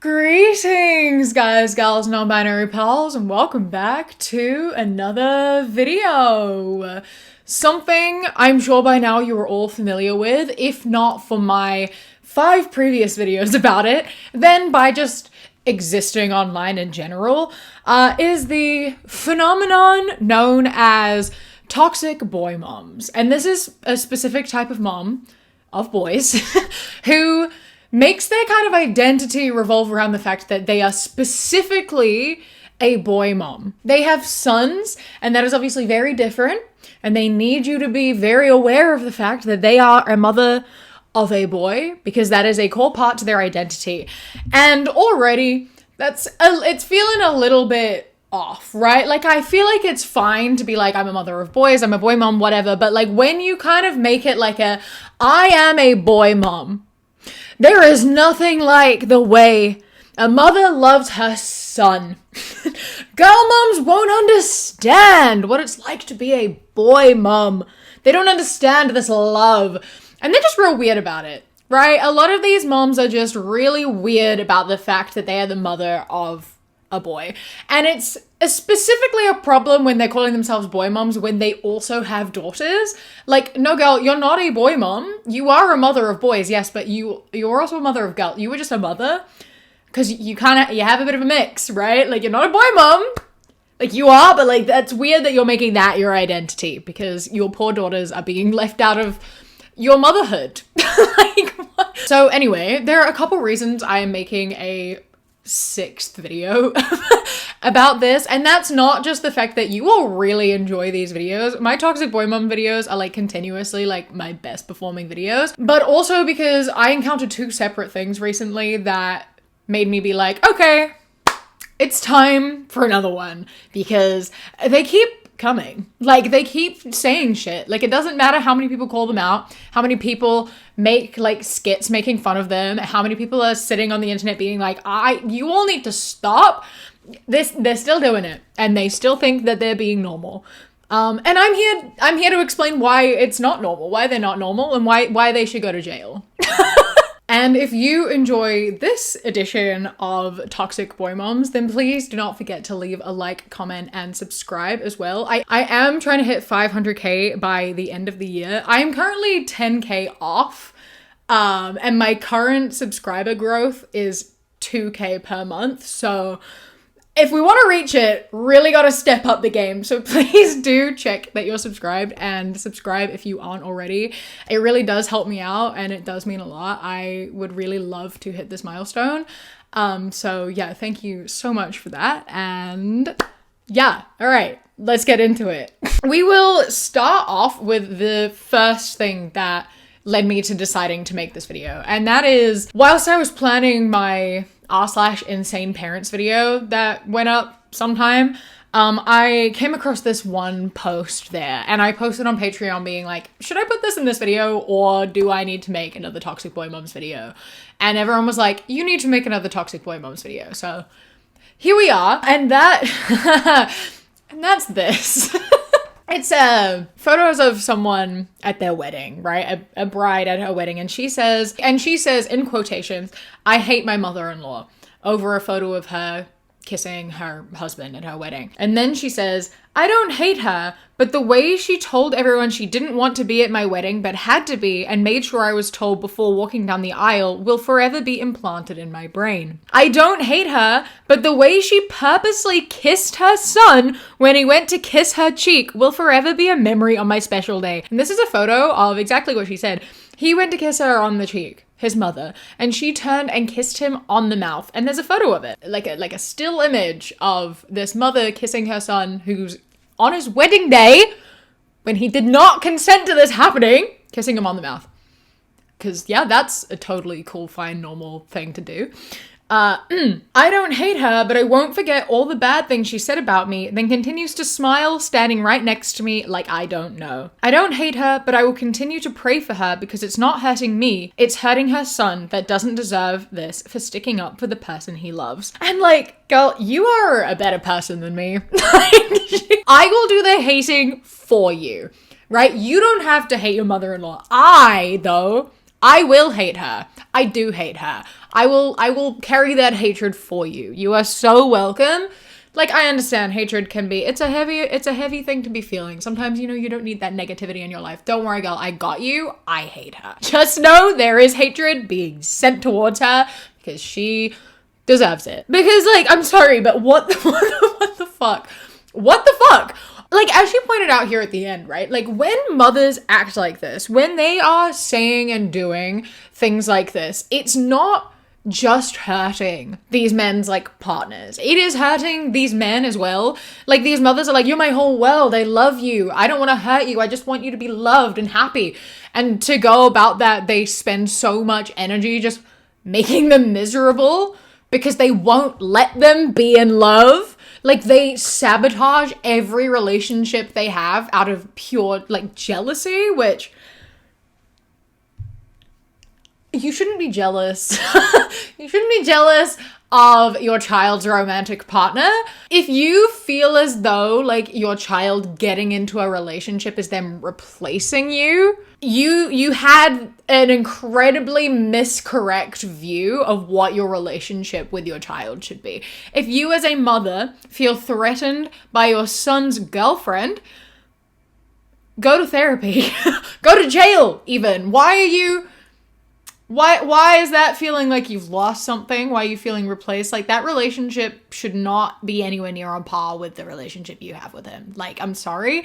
Greetings, guys, gals, non-binary pals, and welcome back to another video. Something I'm sure by now you are all familiar with, if not for my 5 previous videos about it, then by just existing online in general, is the phenomenon known as toxic boy moms. And this is a specific type of mom, of boys, who makes their kind of identity revolve around the fact that they are specifically a boy mom. They have sons, and that is obviously very different, and they need you to be very aware of the fact that they are a mother of a boy, because that is a core part to their identity. And already, it's feeling a little bit off, right? Like, I feel like it's fine to be like, I'm a mother of boys, I'm a boy mom, whatever, but like, when you kind of make it like I am a boy mom, there is nothing like the way a mother loves her son. Girl moms won't understand what it's like to be a boy mom. They don't understand this love. And they're just real weird about it, right? A lot of these moms are just really weird about the fact that they are the mother of a boy. And it's specifically a problem when they're calling themselves boy moms when they also have daughters. Like, no, girl, you're not a boy mom. You are a mother of boys, yes, but you're also a mother of girls. You were just a mother because you have a bit of a mix, right? Like, you're not a boy mom. Like, you are, but like, that's weird that you're making that your identity because your poor daughters are being left out of your motherhood. Like, what? So anyway, there are a couple reasons I am making a 6th video about this, and that's not just the fact that you all really enjoy these videos. My toxic boy mom videos are like continuously like my best performing videos, but also because I encountered 2 separate things recently that made me be like, okay, it's time for another one, because they keep coming. Like, they keep saying shit. Like, it doesn't matter how many people call them out, how many people make like skits making fun of them, how many people are sitting on the internet being like, you all need to stop this. They're still doing it, and they still think that they're being normal. And I'm here to explain why it's not normal, why they're not normal, and why they should go to jail. And if you enjoy this edition of Toxic Boy Moms, then please do not forget to leave a like, comment, and subscribe as well. I am trying to hit 500k by the end of the year. I am currently 10k off, and my current subscriber growth is 2k per month. So if we want to reach it, really got to step up the game. So please do check that you're subscribed, and subscribe if you aren't already. It really does help me out, and it does mean a lot. I would really love to hit this milestone. So yeah, thank you so much for that. And yeah, all right, let's get into it. We will start off with the first thing that led me to deciding to make this video. And that is, whilst I was planning my r/insane parents video that went up sometime, I came across this one post there, and I posted on Patreon being like, should I put this in this video, or do I need to make another Toxic Boy Moms video? And everyone was like, you need to make another Toxic Boy Moms video. So here we are, and that's this. It's photos of someone at their wedding, right? A bride at her wedding. And she says, in quotations, I hate my mother-in-law, over a photo of her kissing her husband at her wedding. And then she says, I don't hate her, but the way she told everyone she didn't want to be at my wedding but had to be, and made sure I was told before walking down the aisle, will forever be implanted in my brain. I don't hate her, but the way she purposely kissed her son when he went to kiss her cheek will forever be a memory on my special day. And this is a photo of exactly what she said. He went to kiss her on the cheek, his mother, and she turned and kissed him on the mouth. And there's a photo of it, like a still image of this mother kissing her son, who's on his wedding day, when he did not consent to this happening, kissing him on the mouth. Because yeah, that's a totally cool, fine, normal thing to do. I don't hate her, but I won't forget all the bad things she said about me, then continues to smile, standing right next to me like I don't know. I don't hate her, but I will continue to pray for her because it's not hurting me, it's hurting her son that doesn't deserve this for sticking up for the person he loves. And like, girl, you are a better person than me. I will do the hating for you, right? You don't have to hate your mother-in-law. I, though, I will hate her. I do hate her. I will carry that hatred for you. You are so welcome. Like, I understand hatred can be, it's a heavy thing to be feeling. Sometimes, you don't need that negativity in your life. Don't worry, girl, I got you. I hate her. Just know there is hatred being sent towards her because she deserves it. Because, like, I'm sorry, but what the fuck? What the fuck? Like, as she pointed out here at the end, right? Like, when mothers act like this, when they are saying and doing things like this, it's not just hurting these men's, like, partners. It is hurting these men as well. Like, these mothers are like, you're my whole world. I love you. I don't want to hurt you. I just want you to be loved and happy. And to go about that, they spend so much energy just making them miserable because they won't let them be in love. Like, they sabotage every relationship they have out of pure, like, jealousy, which you shouldn't be jealous. You shouldn't be jealous of your child's romantic partner. If you feel as though, like, your child getting into a relationship is them replacing you, you had an incredibly miscorrect view of what your relationship with your child should be. If you as a mother feel threatened by your son's girlfriend, go to therapy. Go to jail, even. Why is that feeling like you've lost something? Why are you feeling replaced? Like, that relationship should not be anywhere near on par with the relationship you have with him. Like, I'm sorry.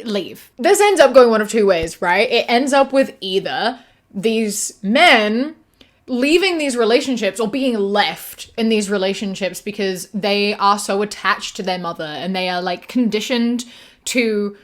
Leave. This ends up going one of two ways, right? It ends up with either these men leaving these relationships or being left in these relationships because they are so attached to their mother and they are, like, conditioned to,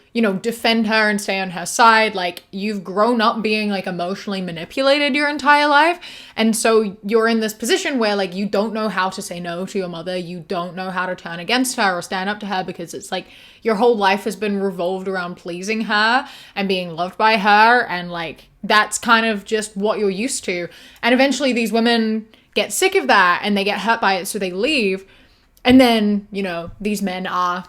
defend her and stay on her side. Like, you've grown up being, like, emotionally manipulated your entire life. And so you're in this position where, like, you don't know how to say no to your mother. You don't know how to turn against her or stand up to her because it's like your whole life has been revolved around pleasing her and being loved by her. And, like, that's kind of just what you're used to. And eventually these women get sick of that and they get hurt by it. So they leave. And then, these men are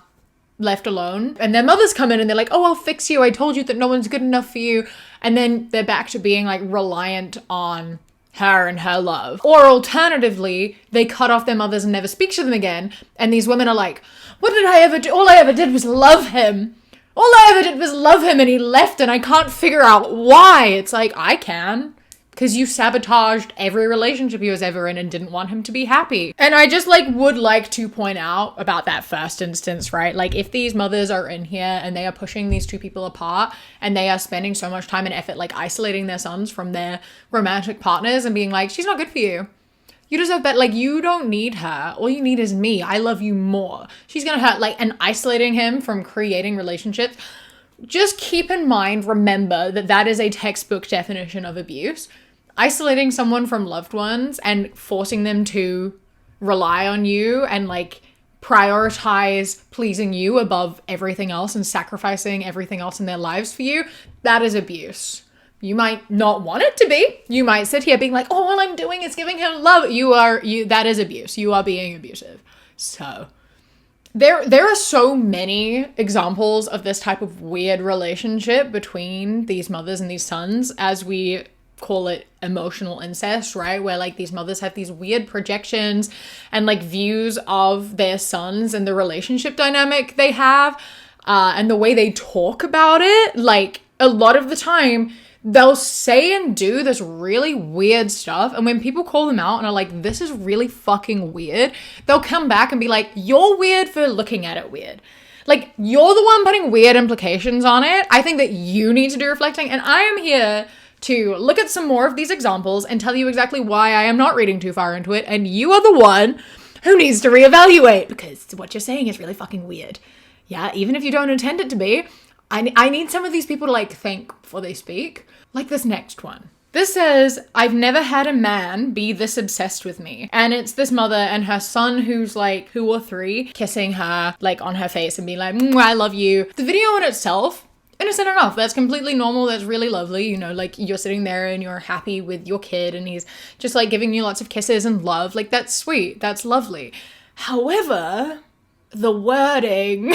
left alone and their mothers come in and they're like, oh, I'll fix you. I told you that no one's good enough for you. And then they're back to being, like, reliant on her and her love. Or alternatively, they cut off their mothers and never speak to them again. And these women are like, what did I ever do? All I ever did was love him. All I ever did was love him and he left and I can't figure out why. It's like, I can. Because you sabotaged every relationship he was ever in and didn't want him to be happy. And I just, like, would like to point out about that first instance, right? Like, if these mothers are in here and they are pushing these two people apart and they are spending so much time and effort, like, isolating their sons from their romantic partners and being like, she's not good for you. You deserve better. Like, you don't need her. All you need is me. I love you more. She's gonna hurt. Like, and isolating him from creating relationships. Just keep in mind, remember that that is a textbook definition of abuse. Isolating someone from loved ones and forcing them to rely on you and, like, prioritize pleasing you above everything else and sacrificing everything else in their lives for you, that is abuse. You might not want it to be. You might sit here being like, oh, all I'm doing is giving him love. That is abuse. You are being abusive. So there are so many examples of this type of weird relationship between these mothers and these sons, as we call it emotional incest, right? Where, like, these mothers have these weird projections and, like, views of their sons and the relationship dynamic they have, and the way they talk about it. Like, a lot of the time they'll say and do this really weird stuff, and when people call them out and are like, this is really fucking weird, they'll come back and be like, you're weird for looking at it weird. Like, you're the one putting weird implications on it. I think that you need to do reflecting, and I am here to look at some more of these examples and tell you exactly why I am not reading too far into it, and you are the one who needs to reevaluate, because what you're saying is really fucking weird. Yeah, even if you don't intend it to be, I need some of these people to, like, think before they speak. Like this next one. This says, I've never had a man be this obsessed with me. And it's this mother and her son who's, like, 2 or 3, kissing her, like, on her face and being like, I love you. The video in itself, innocent enough. That's completely normal. That's really lovely. Like, you're sitting there and you're happy with your kid and he's just, like, giving you lots of kisses and love. Like, that's sweet. That's lovely. However, the wording,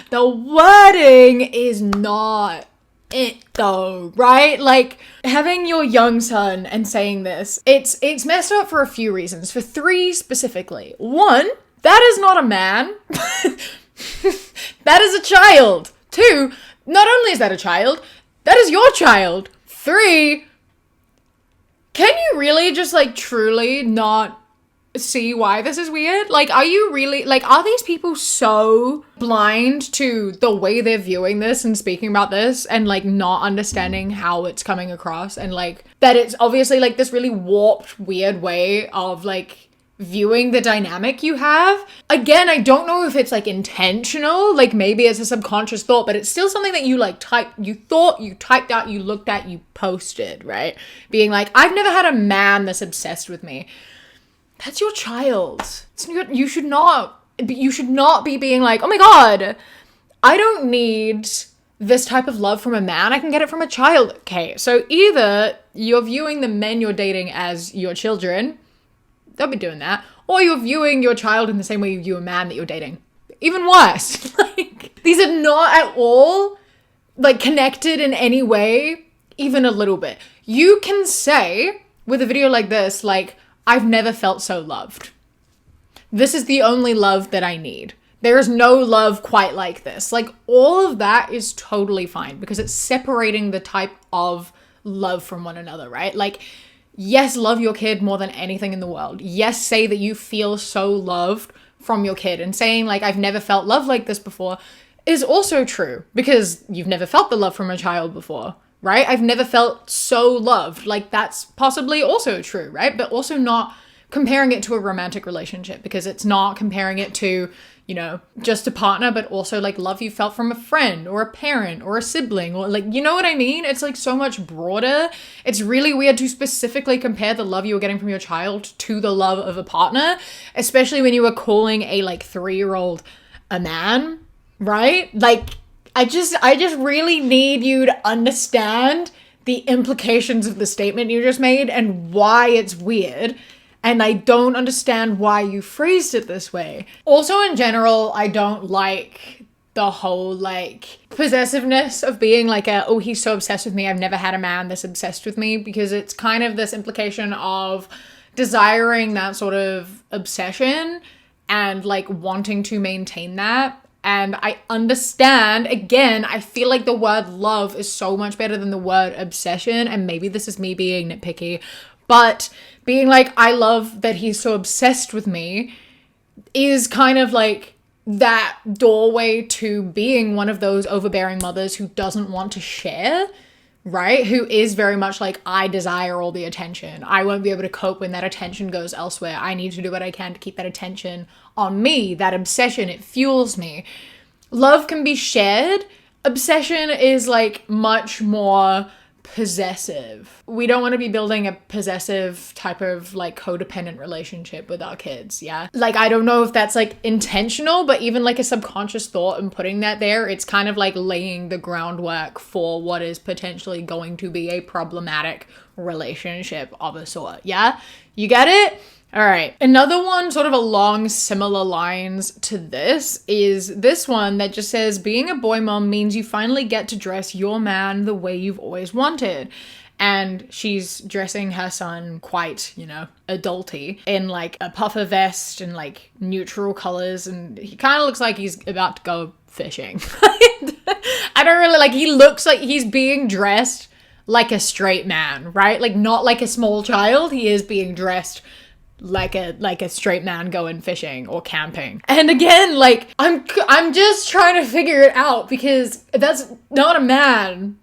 the wording is not it though, right? Like, having your young son and saying this, it's messed up for a few reasons, for 3 specifically. 1, that is not a man. That is a child. 2, not only is that a child, that is your child. 3, can you really just, like, truly not see why this is weird? Like, are you really, like, are these people so blind to the way they're viewing this and speaking about this and, like, not understanding how it's coming across, and, like, that it's obviously, like, this really warped, weird way of, like, viewing the dynamic you have? Again, I don't know if it's, like, intentional, like, maybe it's a subconscious thought, but it's still something that you, like, typed out, you looked at, you posted, right? Being like, I've never had a man that's obsessed with me. That's your child. You should not be being like, oh my god, I don't need this type of love from a man. I can get it from a child. Okay, so either you're viewing the men you're dating as your children, don't be doing that, or you're viewing your child in the same way you view a man that you're dating. Even worse. Like, these are not at all, like, connected in any way, even a little bit. You can say, with a video like this, like, I've never felt so loved. This is the only love that I need. There is no love quite like this. Like, all of that is totally fine because it's separating the type of love from one another, right? Like, yes, love your kid more than anything in the world. Yes, say that you feel so loved from your kid, and saying, like, I've never felt love like this before is also true because you've never felt the love from a child before. Right? I've never felt so loved. Like, that's possibly also true, right? But also not comparing it to a romantic relationship, because it's not comparing it to, you know, just a partner, but also, like, love you felt from a friend or a parent or a sibling, or, like, you know what I mean? It's, like, so much broader. It's really weird to specifically compare the love you were getting from your child to the love of a partner, especially when you were calling a, like, 3-year-old a man, right? Like, I just really need you to understand the implications of the statement you just made and why it's weird. And I don't understand why you phrased it this way. Also, in general, I don't like the whole, like, possessiveness of being like oh, he's so obsessed with me, I've never had a man that's obsessed with me, because it's kind of this implication of desiring that sort of obsession and, like, wanting to maintain that. And I understand, again, I feel like the word love is so much better than the word obsession. And maybe this is me being nitpicky, but being like, I love that he's so obsessed with me is kind of like that doorway to being one of those overbearing mothers who doesn't want to share, right? Who is very much like, I desire all the attention. I won't be able to cope when that attention goes elsewhere. I need to do what I can to keep that attention on me. That obsession, it fuels me. Love can be shared. Obsession is, like, much more possessive. We don't want to be building a possessive type of, like, codependent relationship with our kids, yeah? Like, I don't know if that's, like, intentional, but even, like, a subconscious thought and putting that there, it's kind of like laying the groundwork for what is potentially going to be a problematic relationship of a sort, yeah? You get it? All right. Another one sort of along similar lines to this is this one that just says, being a boy mom means you finally get to dress your man the way you've always wanted. And she's dressing her son quite, you know, adulty in, like, a puffer vest and, like, neutral colors. And he kind of looks like he's about to go fishing. I don't really, like, he looks like he's being dressed like a straight man, right? Like, not like a small child. He is being dressed like a straight man going fishing or camping. And again, like, I'm just trying to figure it out, because that's not a man.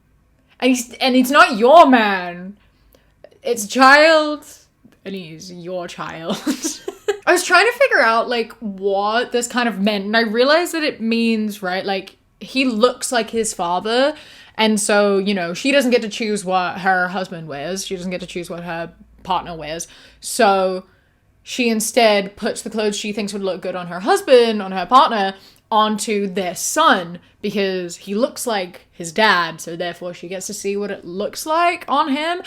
And he's not your man. It's a child, and he's your child. I was trying to figure out, like, what this kind of meant, and I realized that it means, right, like, he looks like his father, and so, you know, she doesn't get to choose what her husband wears. She doesn't get to choose what her partner wears. So she instead puts the clothes she thinks would look good on her husband, on her partner, onto their son, because he looks like his dad, so therefore she gets to see what it looks like on him.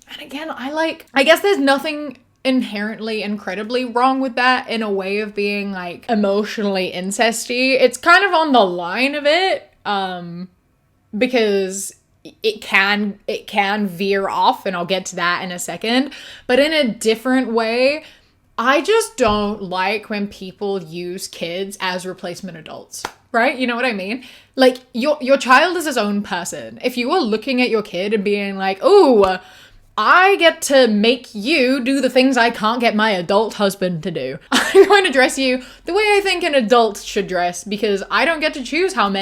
And again, I guess there's nothing inherently incredibly wrong with that in a way of being, like, emotionally incesty. It's kind of on the line of it, because it can veer off, and I'll get to that in a second, but in a different way. I just don't like when people use kids as replacement adults, right? You know what I mean? Like, your child is his own person. If you are looking at your kid and being like, oh, I get to make you do the things I can't get my adult husband to do. I'm going to dress you the way I think an adult should dress, because I don't get to choose how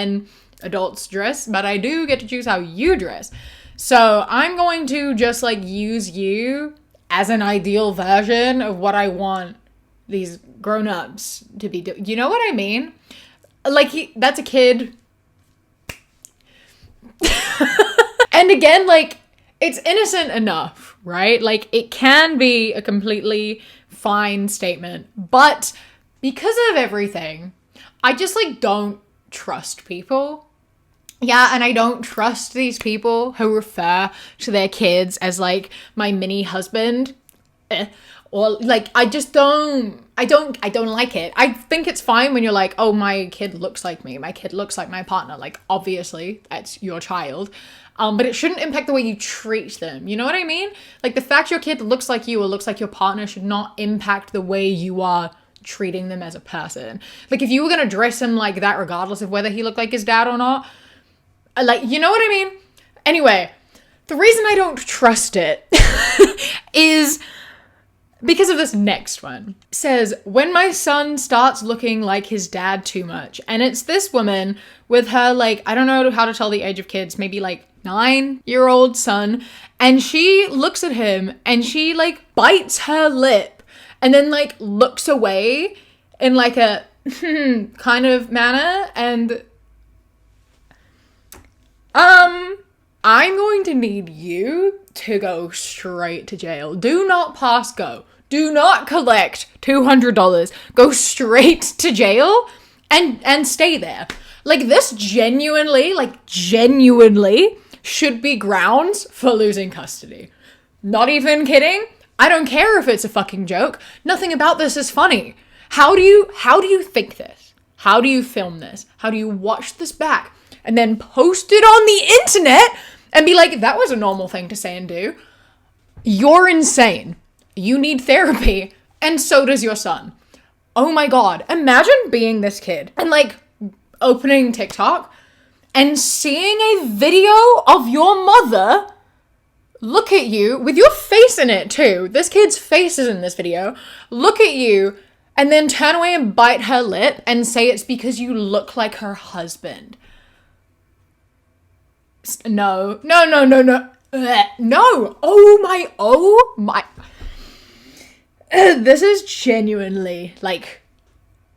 adults dress, but I do get to choose how you dress. So I'm going to just like use you as an ideal version of what I want these grown-ups to be doing. You know what I mean? Like, that's a kid. And again, like, it's innocent enough, right? Like, it can be a completely fine statement, but because of everything, I just, like, don't trust people. Yeah, and I don't trust these people who refer to their kids as, like, my mini husband. Or, like, I don't like it. I think it's fine when you're like, oh, my kid looks like me. My kid looks like my partner. Like, obviously, that's your child. But it shouldn't impact the way you treat them. You know what I mean? Like, the fact your kid looks like you or looks like your partner should not impact the way you are treating them as a person. Like, if you were going to dress him like that, regardless of whether he looked like his dad or not, like, you know what I mean? Anyway, the reason I don't trust it is because of this next one. It says, when my son starts looking like his dad too much. And it's this woman with her, like, I don't know how to tell the age of kids, maybe like 9-year-old son. And she looks at him and she like bites her lip and then like looks away in like a kind of manner. And I'm going to need you to go straight to jail. Do not pass go. Do not collect $200. Go straight to jail and stay there. Like, this genuinely should be grounds for losing custody. Not even kidding. I don't care if it's a fucking joke. Nothing about this is funny. How do you think this? How do you film this? How do you watch this back and then post it on the internet and be like, that was a normal thing to say and do? You're insane. You need therapy, and so does your son. Oh my God. Imagine being this kid and like opening TikTok and seeing a video of your mother look at you with your face in it too. This kid's face is in this video. Look at you and then turn away and bite her lip and say it's because you look like her husband. No. No. Oh my. This is genuinely like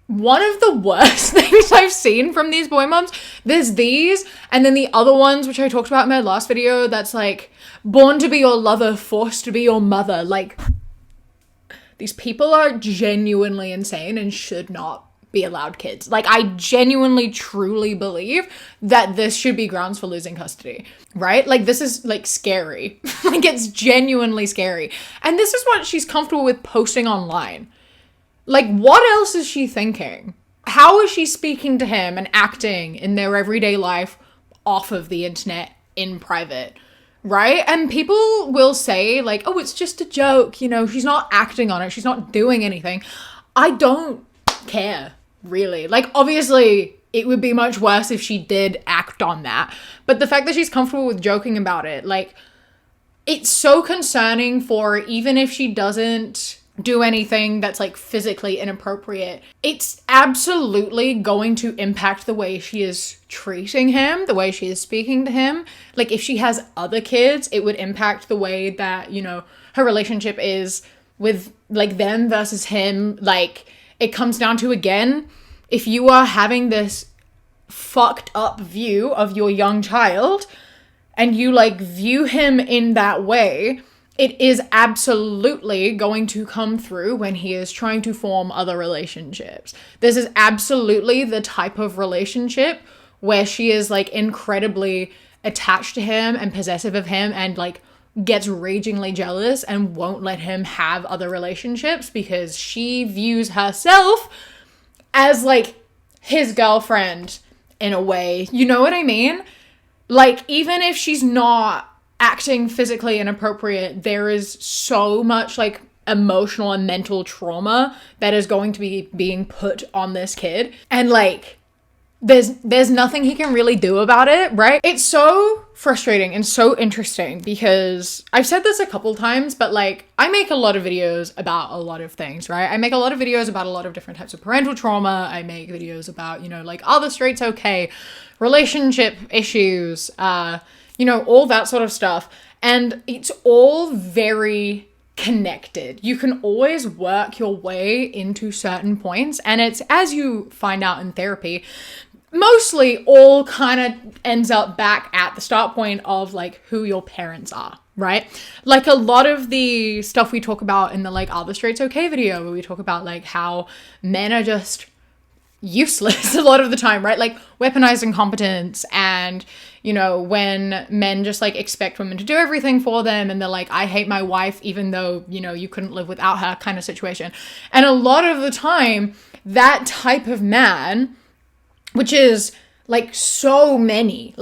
one of the worst things I've seen from these boy moms. There's these, and then the other ones, which I talked about in my last video, that's like, born to be your lover, forced to be your mother. Like, these people are genuinely insane and should not be allowed kids. Like, I genuinely, truly believe that this should be grounds for losing custody, right? Like, this is, like, scary. Like, it's genuinely scary. And this is what she's comfortable with posting online. Like, what else is she thinking? How is she speaking to him and acting in their everyday life off of the internet in private, right? And people will say, like, oh, it's just a joke, you know, she's not acting on it, she's not doing anything. I don't care. Really. Like, obviously, it would be much worse if she did act on that. But the fact that she's comfortable with joking about it, like, it's so concerning for, even if she doesn't do anything that's, like, physically inappropriate, it's absolutely going to impact the way she is treating him, the way she is speaking to him. Like, if she has other kids, it would impact the way that, you know, her relationship is with, like, them versus him. Like, it comes down to, again, if you are having this fucked up view of your young child and you like view him in that way, it is absolutely going to come through when he is trying to form other relationships. This is absolutely the type of relationship where she is like incredibly attached to him and possessive of him and like gets ragingly jealous and won't let him have other relationships because she views herself as like his girlfriend in a way. You know what I mean? Like, even if she's not acting physically inappropriate, there is so much, like, emotional and mental trauma that is going to be being put on this kid. And, like, there's nothing he can really do about it, right? It's so frustrating and so interesting because I've said this a couple times, but like, I make a lot of videos about a lot of things, right? I make a lot of videos about a lot of different types of parental trauma. I make videos about, you know, like, are the straights okay? Relationship issues, you know, all that sort of stuff. And it's all very connected. You can always work your way into certain points, and it's, as you find out in therapy, mostly all kind of ends up back at the start point of like who your parents are, right? Like, a lot of the stuff we talk about in the like Are the Straights Okay video, where we talk about like how men are just useless a lot of the time, right? Like, weaponized incompetence, and, you know, when men just like expect women to do everything for them, and they're like, I hate my wife even though, you know, you couldn't live without her, kind of situation. And a lot of the time, that type of man, which is like so many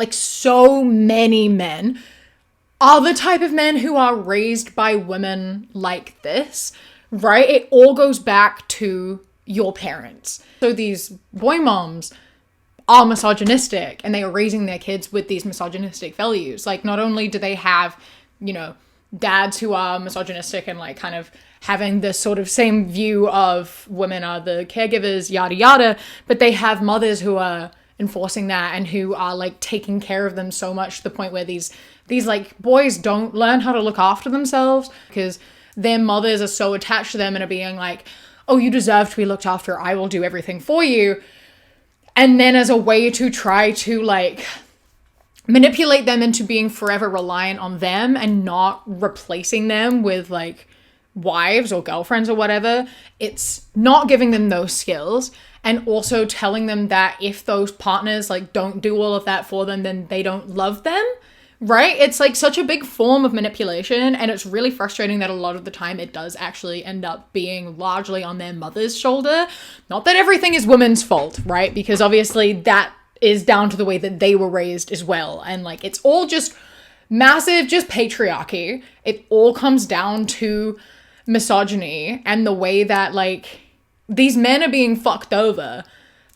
men, are the type of men who are raised by women like this, right? It all goes back to your parents. So these boy moms are misogynistic, and they are raising their kids with these misogynistic values. Like, not only do they have, you know, dads who are misogynistic and like kind of having this sort of same view of women are the caregivers, yada yada, but they have mothers who are enforcing that and who are like taking care of them so much to the point where these like boys don't learn how to look after themselves because their mothers are so attached to them and are being like, oh, you deserve to be looked after, I will do everything for you. And then as a way to try to like manipulate them into being forever reliant on them and not replacing them with like wives or girlfriends or whatever, it's not giving them those skills, and also telling them that if those partners like don't do all of that for them, then they don't love them, right? It's like such a big form of manipulation, and it's really frustrating that a lot of the time it does actually end up being largely on their mother's shoulder. Not that everything is women's fault, right? Because obviously that is down to the way that they were raised as well, and like, it's all just massive, just patriarchy. It all comes down to misogyny and the way that like these men are being fucked over,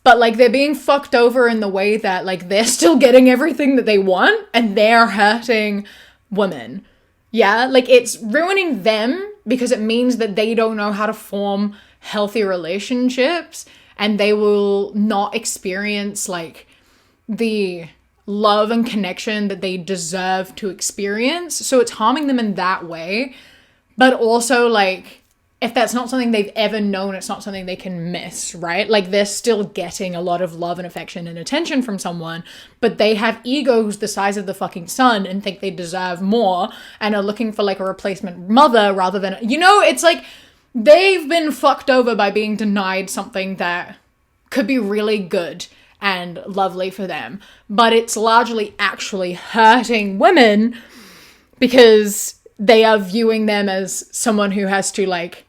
but like they're being fucked over in the way that like they're still getting everything that they want and they're hurting women. Yeah, like, it's ruining them because it means that they don't know how to form healthy relationships, and they will not experience like the love and connection that they deserve to experience. So it's harming them in that way. But also, like, if that's not something they've ever known, it's not something they can miss, right? Like, they're still getting a lot of love and affection and attention from someone, but they have egos the size of the fucking sun and think they deserve more and are looking for, like, a replacement mother rather than, you know, it's like they've been fucked over by being denied something that could be really good and lovely for them. But it's largely actually hurting women because they are viewing them as someone who has to like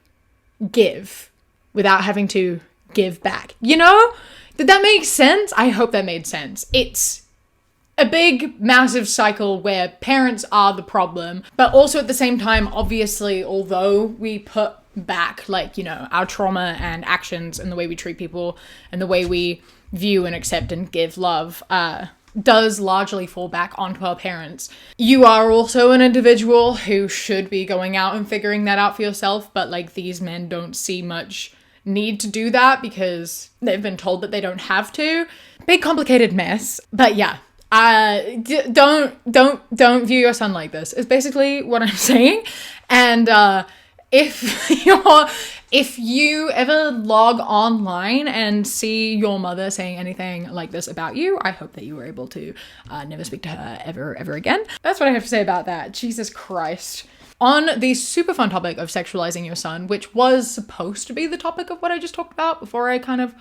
give without having to give back. You know? Did that make sense? I hope that made sense. It's a big, massive cycle where parents are the problem, but also at the same time, obviously, although we put back like, you know, our trauma and actions and the way we treat people and the way we view and accept and give love, does largely fall back onto our parents. You are also an individual who should be going out and figuring that out for yourself, but like, these men don't see much need to do that because they've been told that they don't have to. Big complicated mess. But yeah, don't view your son like this is basically what I'm saying. And if you ever log online and see your mother saying anything like this about you, I hope that you were able to never speak to her ever again. That's what I have to say about that. Jesus Christ. On the super fun topic of sexualizing your son, which was supposed to be the topic of what I just talked about before I kind of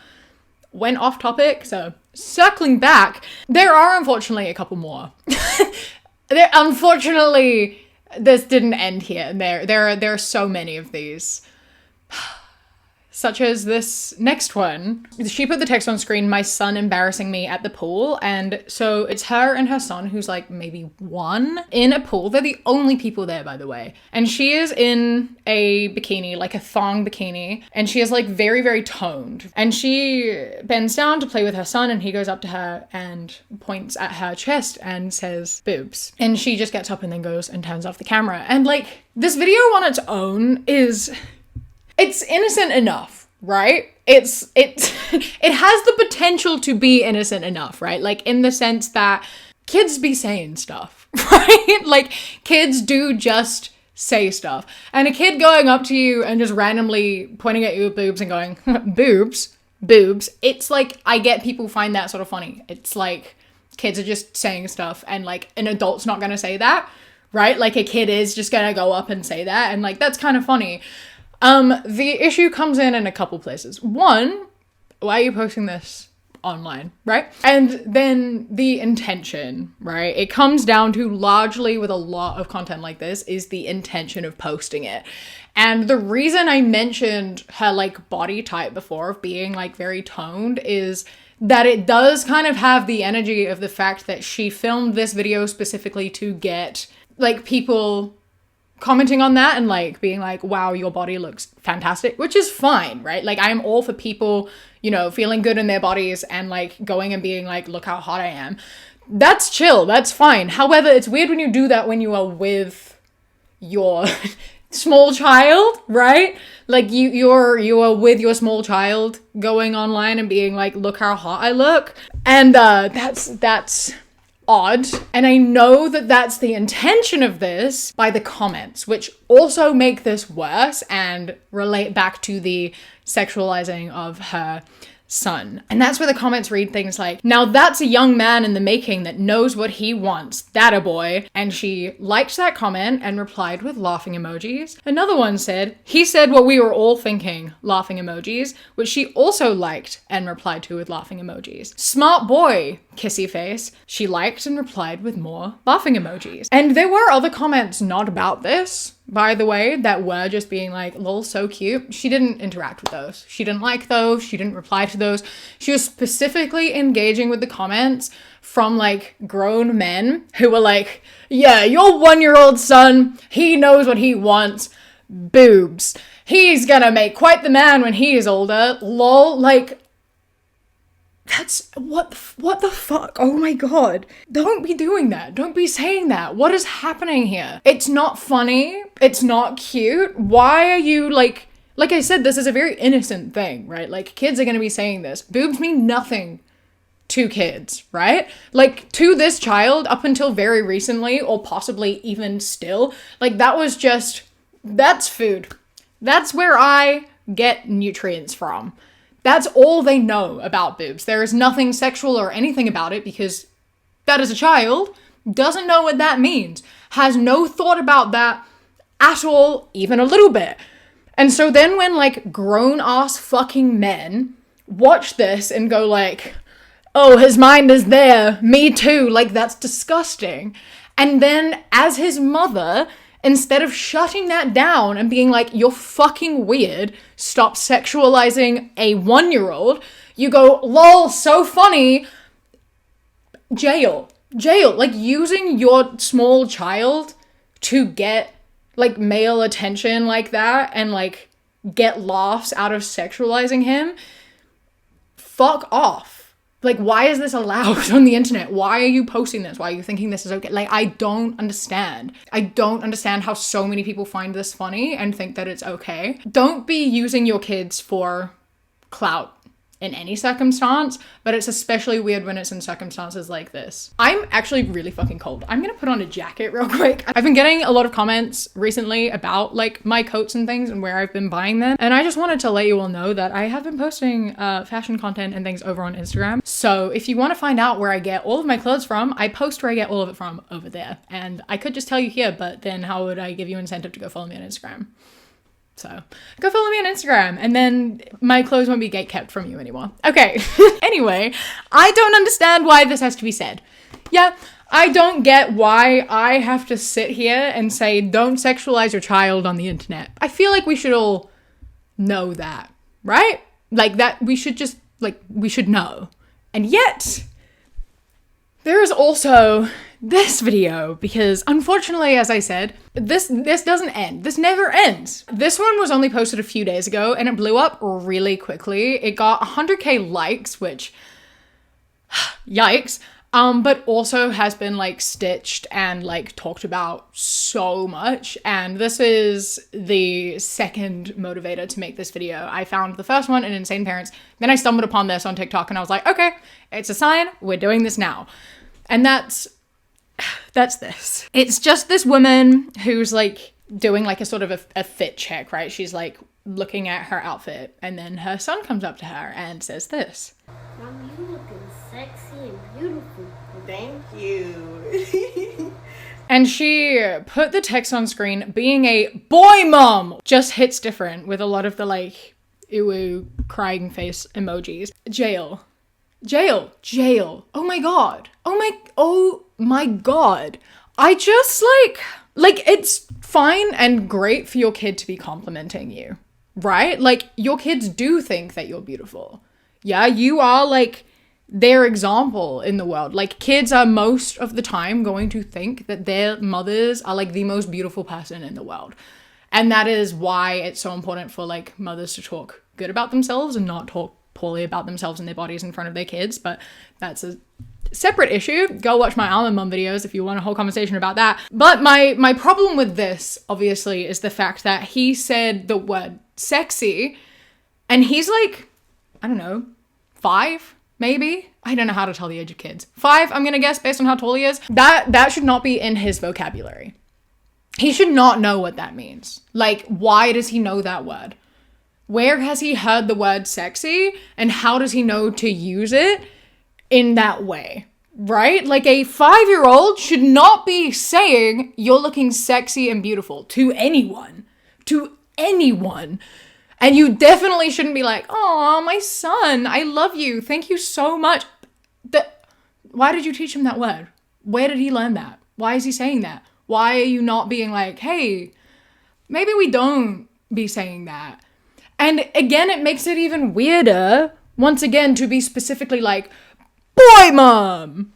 went off topic, so circling back, there are unfortunately a couple more. Unfortunately, this didn't end here. There are so many of these. such as this next one. She put the text on screen, "My son embarrassing me at the pool." And so it's her and her son, who's like maybe 1, in a pool. They're the only people there, by the way. And she is in a bikini, like a thong bikini. And she is like very, very toned. And she bends down to play with her son, and he goes up to her and points at her chest and says, "Boobs." And she just gets up and then goes and turns off the camera. And like, this video on its own it's innocent enough, right? It has the potential to be innocent enough, right? Like, in the sense that kids be saying stuff, right? Like, kids do just say stuff. And a kid going up to you and just randomly pointing at you with boobs and going, boobs, it's like, I get people find that sort of funny. It's like, kids are just saying stuff, and like, an adult's not gonna say that, right? Like, a kid is just gonna go up and say that, and like, that's kind of funny. The issue comes in a couple places. One, why are you posting this online, right? And then the intention, right? It comes down to, largely with a lot of content like this, is the intention of posting it. And the reason I mentioned her like body type before, of being like very toned, is that it does kind of have the energy of the fact that she filmed this video specifically to get like people commenting on that and like being like, "Wow, your body looks fantastic," which is fine, right? Like, I'm all for people, you know, feeling good in their bodies and like going and being like, "Look how hot I am." That's chill, that's fine. However, it's weird when you do that when you are with your small child, right? Like, you are with your small child going online and being like, "Look how hot I look." And that's odd. And I know that that's the intention of this by the comments, which also make this worse and relate back to the sexualizing of her son. And that's where the comments read things like, "Now that's a young man in the making that knows what he wants, that a boy." And she liked that comment and replied with laughing emojis. Another one said, "He said what we were all thinking," laughing emojis, which she also liked and replied to with laughing emojis. "Smart boy," kissy face, she liked and replied with more laughing emojis. And there were other comments not about this, by the way, that were just being like, "Lol, so cute." She didn't interact with those. She didn't like those. She didn't reply to those. She was specifically engaging with the comments from like grown men who were like, "Yeah, your 1-year-old son, he knows what he wants. Boobs. He's gonna make quite the man when he is older. Lol." Like, that's what the fuck? Oh my god. Don't be doing that. Don't be saying that. What is happening here? It's not funny. It's not cute. Why are you like I said, this is a very innocent thing, right? Like, kids are gonna be saying this. Boobs mean nothing to kids, right? Like, to this child, up until very recently, or possibly even still, like, that's food. That's where I get nutrients from. That's all they know about boobs. There is nothing sexual or anything about it, because that is a child, doesn't know what that means, has no thought about that at all, even a little bit. And so then when like grown ass fucking men watch this and go like, "Oh, his mind is there, me too," like, that's disgusting. And then as his mother, instead of shutting that down and being like, "You're fucking weird, stop sexualizing a 1-year-old, you go, "Lol, so funny." Jail. Like, using your small child to get like male attention like that and like get laughs out of sexualizing him. Fuck off. Like, why is this allowed on the internet? Why are you posting this? Why are you thinking this is okay? Like, I don't understand. I don't understand how so many people find this funny and think that it's okay. Don't be using your kids for clout in any circumstance, but it's especially weird when it's in circumstances like this. I'm actually really fucking cold. I'm gonna put on a jacket real quick. I've been getting a lot of comments recently about like my coats and things and where I've been buying them, and I just wanted to let you all know that I have been posting fashion content and things over on Instagram. So if you want to find out where I get all of my clothes from, I post where I get all of it from over there. And I could just tell you here, but then how would I give you incentive to go follow me on Instagram? So go follow me on Instagram, and then my clothes won't be gatekept from you anymore. Okay. Anyway, I don't understand why this has to be said. Yeah, I don't get why I have to sit here and say, don't sexualize your child on the internet. I feel like we should all know that, right? Like that, we should just, like, we should know. And yet, there is also this video, because unfortunately, as I said, this doesn't end. This never ends. This one was only posted a few days ago and it blew up really quickly. It got 100k likes, which, yikes. But also has been like stitched and like talked about so much. And this is the second motivator to make this video. I found the first one in Insane Parents. Then I stumbled upon this on TikTok and I was like, okay, it's a sign. We're doing this now. And that's this. It's just this woman who's like doing like a sort of a fit check, right? She's like looking at her outfit and then her son comes up to her and says this. Mom, you looking sexy and beautiful. Thank you. And she put the text on screen, being a boy mom just hits different with a lot of the like, ew, crying face emojis. Jail. Jail. Jail. Oh my God. Oh my God. I just like it's fine and great for your kid to be complimenting you, right? Like your kids do think that you're beautiful. Yeah, you are like their example in the world. Like kids are most of the time going to think that their mothers are like the most beautiful person in the world. And that is why it's so important for like mothers to talk good about themselves and not talk poorly about themselves and their bodies in front of their kids. But that's a separate issue. Go watch my almond mum videos if you want a whole conversation about that. But my problem with this obviously is the fact that he said the word sexy and he's like, I don't know, 5 maybe? I don't know how to tell the age of kids. 5, I'm gonna guess, based on how tall he is. That should not be in his vocabulary. He should not know what that means. Like, why does he know that word? Where has he heard the word sexy? And how does he know to use it in that way? Right? Like a 5-year-old should not be saying you're looking sexy and beautiful to anyone. To anyone. And you definitely shouldn't be like, oh, my son, I love you. Thank you so much. Why did you teach him that word? Where did he learn that? Why is he saying that? Why are you not being like, hey, maybe we don't be saying that? And again, it makes it even weirder, once again, to be specifically like, boy mom.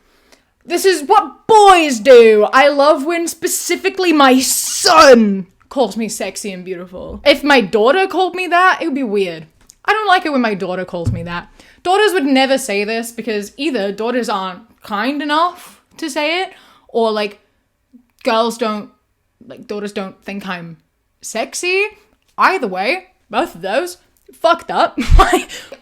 This is what boys do. I love when specifically my son calls me sexy and beautiful. If my daughter called me that, it would be weird. I don't like it when my daughter calls me that. Daughters would never say this because either daughters aren't kind enough to say it, or like daughters don't think I'm sexy. Either way, both of those, fucked up.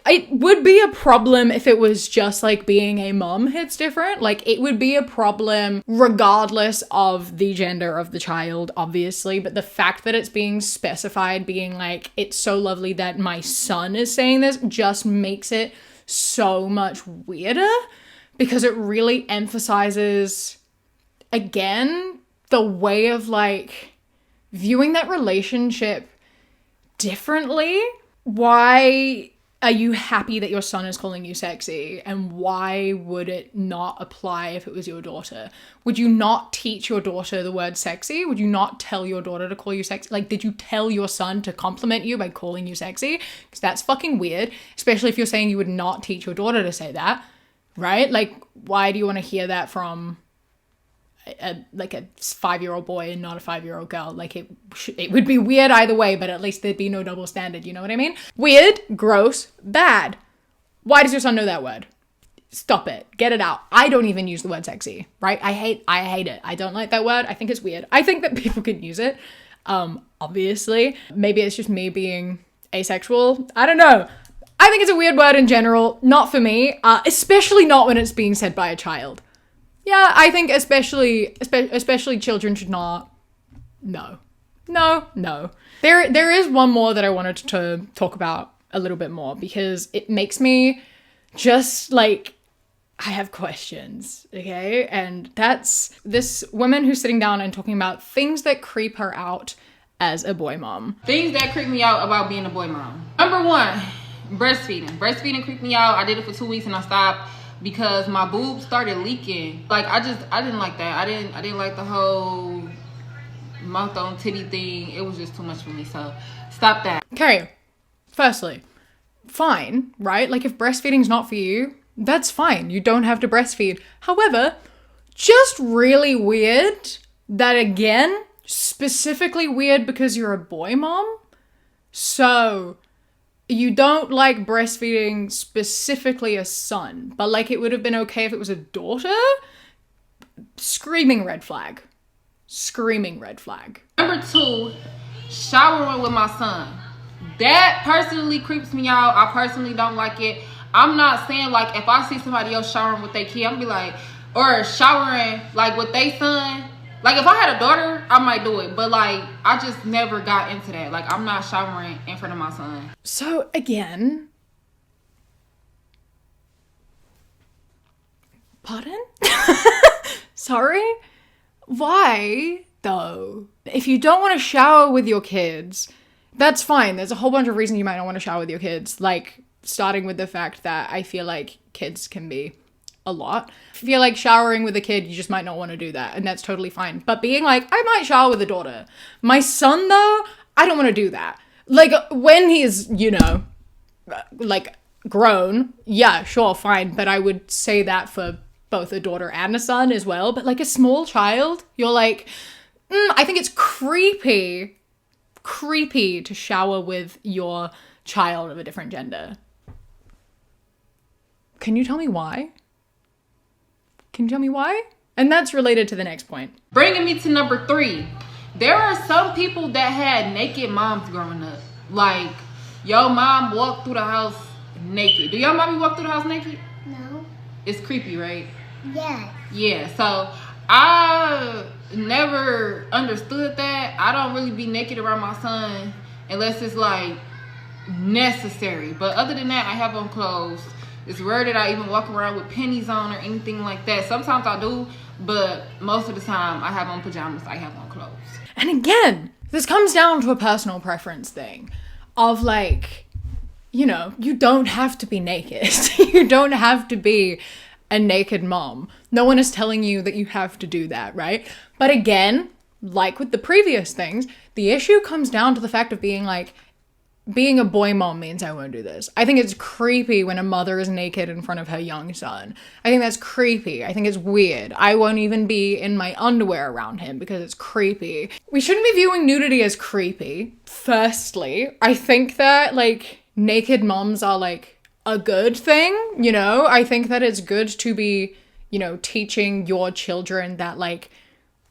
It would be a problem if it was just like being a mom hits different. Like it would be a problem regardless of the gender of the child, obviously. But the fact that it's being specified, being like, it's so lovely that my son is saying this, just makes it so much weirder because it really emphasizes, again, the way of like viewing that relationship differently. Why are you happy that your son is calling you sexy? And why would it not apply if it was your daughter? Would you not teach your daughter the word sexy? Would you not tell your daughter to call you sexy? Like, did you tell your son to compliment you by calling you sexy? Because that's fucking weird, especially if you're saying you would not teach your daughter to say that, right? Like, why do you want to hear that from a 5-year-old boy and not a 5-year-old girl? Like it would be weird either way, but at least there'd be no double standard. You know what I mean? Weird, gross, bad. Why does your son know that word? Stop it. Get it out. I don't even use the word sexy, right? I hate it. I don't like that word. I think it's weird. I think that people can use it. Obviously, maybe it's just me being asexual. I don't know. I think it's a weird word in general. Not for me, especially not when it's being said by a child. Yeah, I think especially children should not. No. There is one more that I wanted to talk about a little bit more because it makes me just like, I have questions, okay? And that's this woman who's sitting down and talking about things that creep her out as a boy mom. Things that creep me out about being a boy mom. Number 1, breastfeeding. Breastfeeding creeped me out. I did it for 2 weeks and I stopped because my boobs started leaking. Like I didn't like that. I didn't like the whole mouth on titty thing. It was just too much for me. So stop that. Okay. Firstly, fine, right? Like if breastfeeding's not for you, that's fine. You don't have to breastfeed. However, just really weird that, again, specifically weird because you're a boy mom. So you don't like breastfeeding specifically a son, but like it would have been okay if it was a daughter. Screaming red flag. Screaming red flag. Number 2, showering with my son. That personally creeps me out. I personally don't like it. I'm not saying like if I see somebody else showering with their kid, I'm gonna be like, or showering like with their son. Like if I had a daughter, I might do it. But like I just never got into that. Like I'm not showering in front of my son. So again, pardon? Sorry? Why though? If you don't want to shower with your kids, that's fine. There's a whole bunch of reasons you might not want to shower with your kids. Like starting with the fact that I feel like kids can be a lot. If you're like showering with a kid, you just might not want to do that, and that's totally fine. But being like, I might shower with a daughter. My son though, I don't want to do that. Like when he's, you know, like grown, yeah, sure, fine. But I would say that for both a daughter and a son as well. But like a small child, you're like, I think it's creepy to shower with your child of a different gender. Can you tell me why? Can you tell me why? And that's related to the next point. Bringing me to number 3. There are some people that had naked moms growing up. Like, your mom walked through the house naked. Do your mommy walk through the house naked? No. It's creepy, right? Yes. Yeah, so I never understood that. I don't really be naked around my son unless it's like necessary. But other than that, I have on clothes. It's rare that I even walk around with pennies on or anything like that. Sometimes I do, but most of the time I have on pajamas. I have on clothes. And again, this comes down to a personal preference thing of like, you know, you don't have to be naked. You don't have to be a naked mom. No one is telling you that you have to do that, right? But again, like with the previous things, the issue comes down to the fact of being like, being a boy mom means I won't do this. I think it's creepy when a mother is naked in front of her young son. I think that's creepy. I think it's weird. I won't even be in my underwear around him because it's creepy. We shouldn't be viewing nudity as creepy. Firstly, I think that like naked moms are like a good thing, you know? I think that it's good to be, you know, teaching your children that like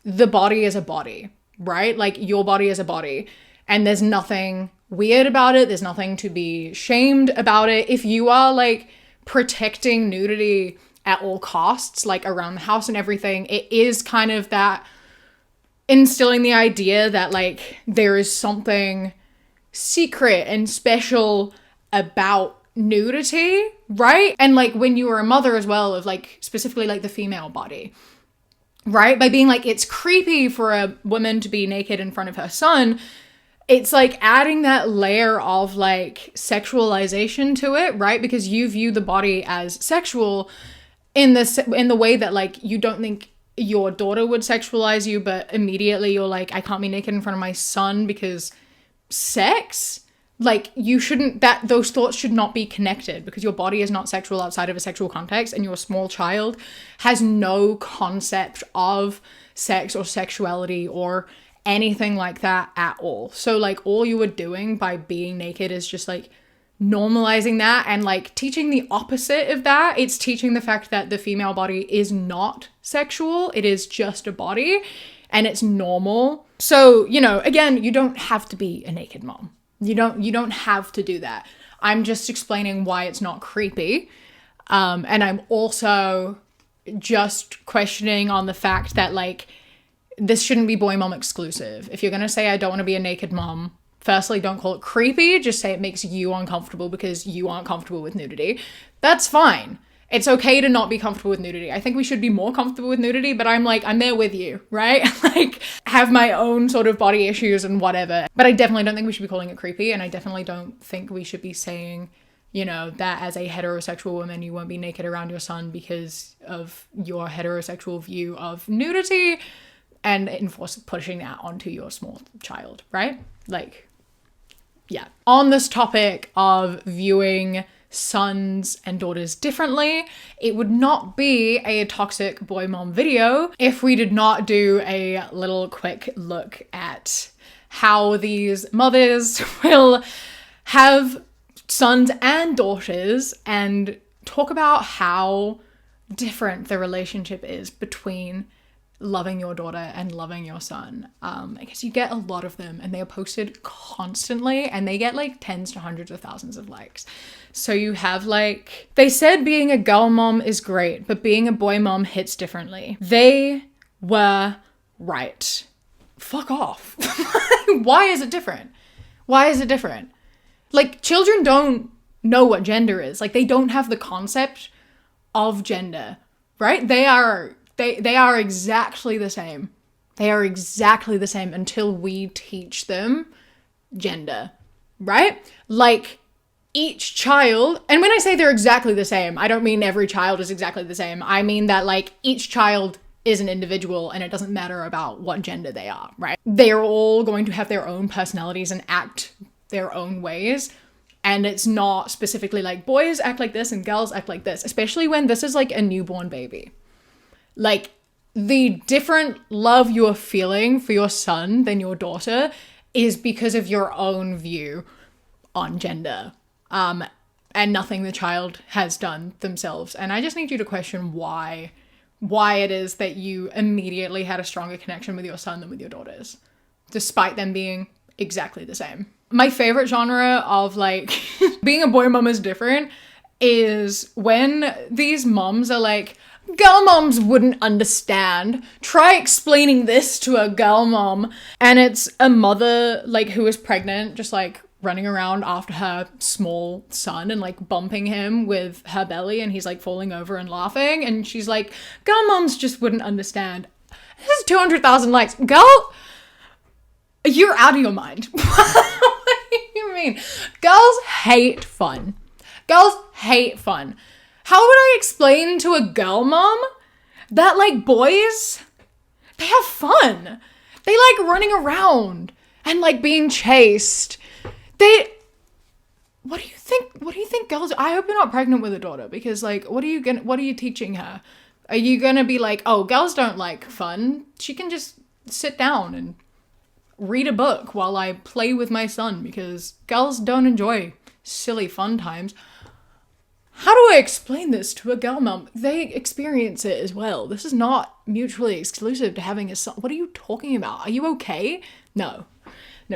the body is a body, right? Like your body is a body and there's nothing weird about it. There's nothing to be shamed about it. If you are like protecting nudity at all costs, like around the house and everything, it is kind of that instilling the idea that like there is something secret and special about nudity, right? And like when you were a mother as well, of like specifically like the female body, right? By being like, it's creepy for a woman to be naked in front of her son, it's like adding that layer of like sexualization to it, right? Because you view the body as sexual in the way that like you don't think your daughter would sexualize you, but immediately you're like, I can't be naked in front of my son because sex? Like you shouldn't, those thoughts should not be connected because your body is not sexual outside of a sexual context, and your small child has no concept of sex or sexuality or anything like that at all. So like all you were doing by being naked is just like normalizing that and like teaching the opposite of that. It's teaching the fact that the female body is not sexual. It is just a body and it's normal. So, you know, again, you don't have to be a naked mom. You don't have to do that. I'm just explaining why it's not creepy. And I'm also just questioning on the fact that like this shouldn't be boy mom exclusive. If you're going to say I don't want to be a naked mom, firstly, don't call it creepy. Just say it makes you uncomfortable because you aren't comfortable with nudity. That's fine. It's okay to not be comfortable with nudity. I think we should be more comfortable with nudity, but I'm there with you, right? Like, have my own sort of body issues and whatever. But I definitely don't think we should be calling it creepy, and I definitely don't think we should be saying, you know, that as a heterosexual woman, you won't be naked around your son because of your heterosexual view of nudity and pushing that onto your small child, right? Like, yeah. On this topic of viewing sons and daughters differently, it would not be a toxic boy mom video if we did not do a little quick look at how these mothers will have sons and daughters and talk about how different the relationship is between loving your daughter and loving your son. Because you get a lot of them and they are posted constantly and they get like tens to hundreds of thousands of likes. So you have like, they said being a girl mom is great, but being a boy mom hits differently. They were right. Fuck off. Why is it different? Why is it different? Like, children don't know what gender is. Like, they don't have the concept of gender, right? They are exactly the same. They are exactly the same until we teach them gender, right? Like, each child, and when I say they're exactly the same, I don't mean every child is exactly the same. I mean that, like, each child is an individual and it doesn't matter about what gender they are, right? They're all going to have their own personalities and act their own ways. And it's not specifically like boys act like this and girls act like this, especially when this is like a newborn baby. Like, the different love you're feeling for your son than your daughter is because of your own view on gender. And nothing the child has done themselves. And I just need you to question why it is that you immediately had a stronger connection with your son than with your daughters, despite them being exactly the same. My favorite genre of like being a boy mom is different is when these moms are like, girl moms wouldn't understand. Try explaining this to a girl mom. And it's a mother like who is pregnant, just like running around after her small son and like bumping him with her belly, and he's like falling over and laughing, and she's like, girl moms just wouldn't understand. This is 200,000 likes. Girl, you're out of your mind. What do you mean? Girls hate fun. Girls hate fun. How would I explain to a girl mom that like boys, they have fun. They like running around and like being chased. What do you think girls, I hope you're not pregnant with a daughter, because like, what are you teaching her? Are you gonna be like, oh, girls don't like fun. She can just sit down and read a book while I play with my son, because girls don't enjoy silly fun times. How do I explain this to a girl mom? They experience it as well. This is not mutually exclusive to having a son. What are you talking about? Are you okay? No,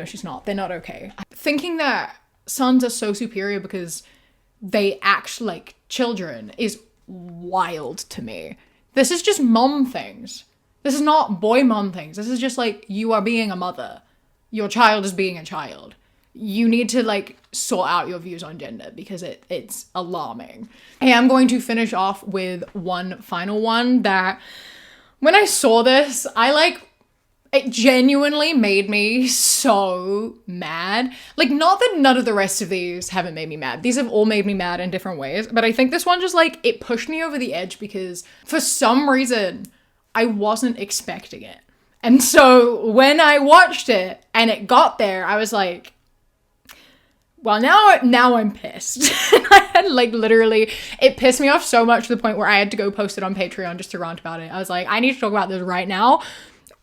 she's not. They're not okay. Thinking that sons are so superior because they act like children is wild to me. This is just mom things. This is not boy mom things. This is just like, you are being a mother. Your child is being a child. You need to like sort out your views on gender, because it's alarming. I am going to finish off with one final one that when I saw this, it genuinely made me so mad. Like, not that none of the rest of these haven't made me mad. These have all made me mad in different ways. But I think this one just like, it pushed me over the edge because for some reason I wasn't expecting it. And so when I watched it and it got there, I was like, well, now I'm pissed. I had like literally, it pissed me off so much to the point where I had to go post it on Patreon just to rant about it. I was like, I need to talk about this right now.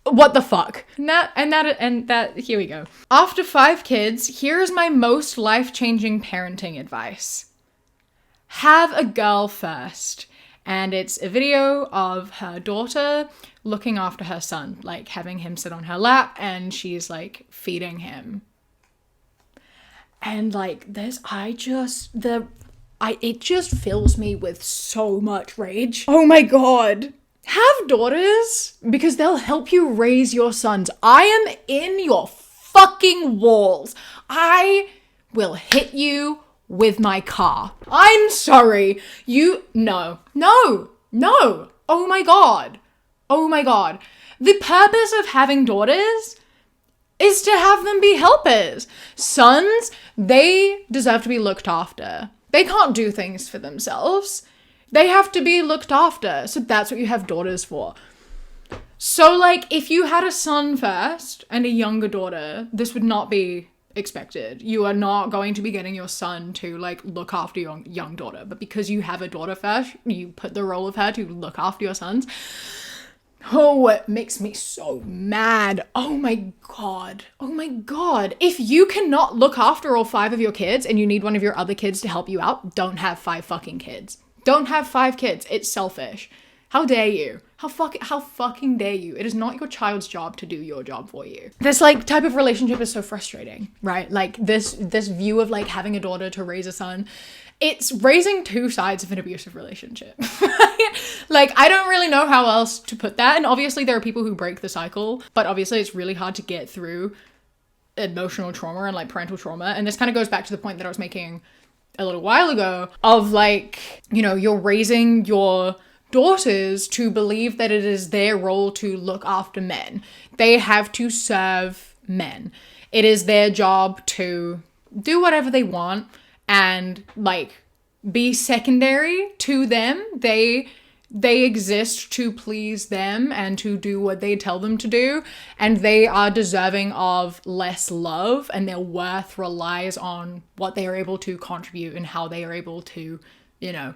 What the fuck? And that, here we go. After 5 kids, here's my most life-changing parenting advice. Have a girl first. And it's a video of her daughter looking after her son, like having him sit on her lap, and she's like feeding him. And like this, it just fills me with so much rage. Oh my God. Have daughters, because they'll help you raise your sons. I am in your fucking walls. I will hit you with my car. I'm sorry. No. Oh my God. The purpose of having daughters is to have them be helpers. Sons, they deserve to be looked after. They can't do things for themselves. They have to be looked after. So that's what you have daughters for. So like, if you had a son first and a younger daughter, this would not be expected. You are not going to be getting your son to like look after your young daughter, but because you have a daughter first, you put the role of her to look after your sons. Oh, it makes me so mad. Oh my god. Oh my god. If you cannot look after all 5 of your kids and you need one of your other kids to help you out, don't have 5 fucking kids. Don't have 5 kids. It's selfish. How dare you? How fucking dare you? It is not your child's job to do your job for you. This like type of relationship is so frustrating, right? Like this view of like having a daughter to raise a son. It's raising 2 sides of an abusive relationship. Like, I don't really know how else to put that. And obviously there are people who break the cycle, but obviously it's really hard to get through emotional trauma and like parental trauma. And this kind of goes back to the point that I was making a little while ago of like, you know, you're raising your daughters to believe that it is their role to look after men. They have to serve men. It is their job to do whatever they want and like be secondary to them. They exist to please them and to do what they tell them to do, and they are deserving of less love, and their worth relies on what they are able to contribute and how they are able to, you know,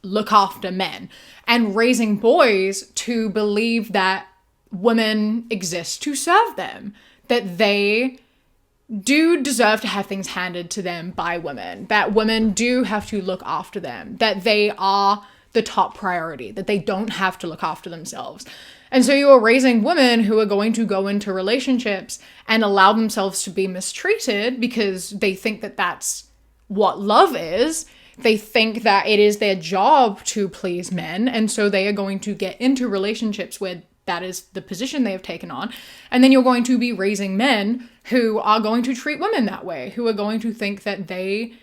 look after men. And raising boys to believe that women exist to serve them, that they do deserve to have things handed to them by women, that women do have to look after them, that they are the top priority, that they don't have to look after themselves. And so you are raising women who are going to go into relationships and allow themselves to be mistreated because they think that that's what love is. They think that it is their job to please men, and so they are going to get into relationships where that is the position they have taken on. And then you're going to be raising men who are going to treat women that way, who are going to think that they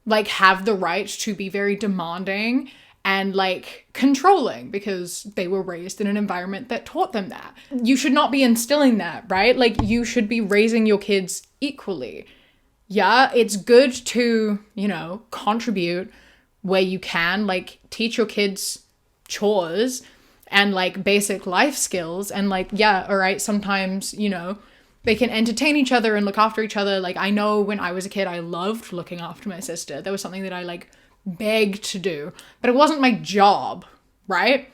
like have the right to be very demanding and like controlling because they were raised in an environment that taught them that. You should not be instilling that, right? Like, you should be raising your kids equally. Yeah, it's good to, you know, contribute where you can, like teach your kids chores and like basic life skills, and like, yeah, all right, sometimes, you know, they can entertain each other and look after each other. Like, I know when I was a kid, I loved looking after my sister. That was something that I like begged to do, but it wasn't my job, right?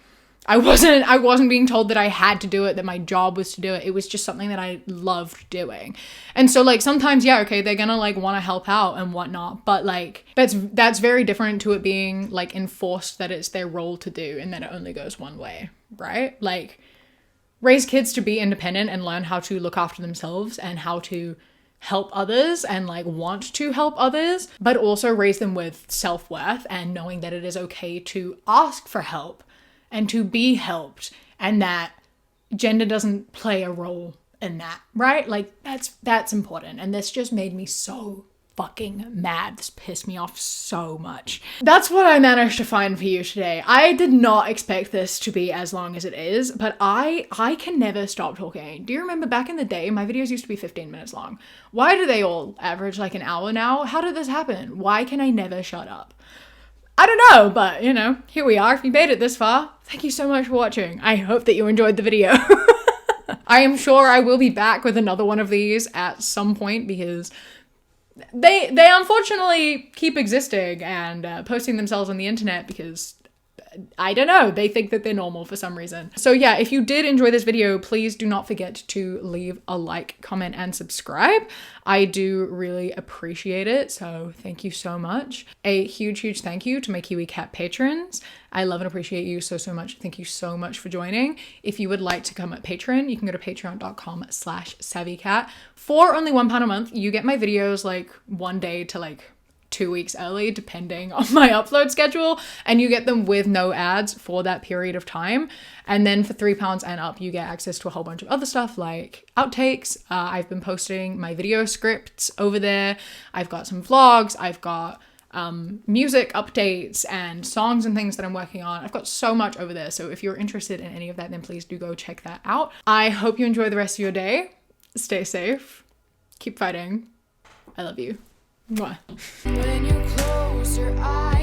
I wasn't being told that I had to do it, that my job was to do it. It was just something that I loved doing. And so like sometimes, yeah, okay, they're gonna like want to help out and whatnot, but like that's very different to it being like enforced that it's their role to do and that it only goes one way, right? Like, raise kids to be independent and learn how to look after themselves and how to help others and like want to help others, but also raise them with self-worth and knowing that it is okay to ask for help and to be helped, and that gender doesn't play a role in that, right? Like, that's important. And this just made me so fucking mad. This pissed me off so much. That's what I managed to find for you today. I did not expect this to be as long as it is, but I can never stop talking. Do you remember back in the day, my videos used to be 15 minutes long? Why do they all average like an hour now? How did this happen? Why can I never shut up? I don't know, but you know, here we are. If you made it this far, thank you so much for watching. I hope that you enjoyed the video. I am sure I will be back with another one of these at some point because they unfortunately keep existing and posting themselves on the internet because, I don't know, they think that they're normal for some reason. So yeah, if you did enjoy this video, please do not forget to leave a like, comment, and subscribe. I do really appreciate it, so thank you so much. A huge thank you to my Kiwi Cat patrons. I love and appreciate you so much. Thank you so much for joining. If you would like to become a patron, you can go to patreon.com/savvycat. For only £1 a month, you get my videos like 1 day to like 2 weeks early, depending on my upload schedule, and you get them with no ads for that period of time. And then for £3 and up, you get access to a whole bunch of other stuff like outtakes. I've been posting my video scripts over there. I've got some vlogs. I've got music updates and songs and things that I'm working on. I've got so much over there. So if you're interested in any of that, then please do go check that out. I hope you enjoy the rest of your day. Stay safe. Keep fighting. I love you. Mwah. When you close your eyes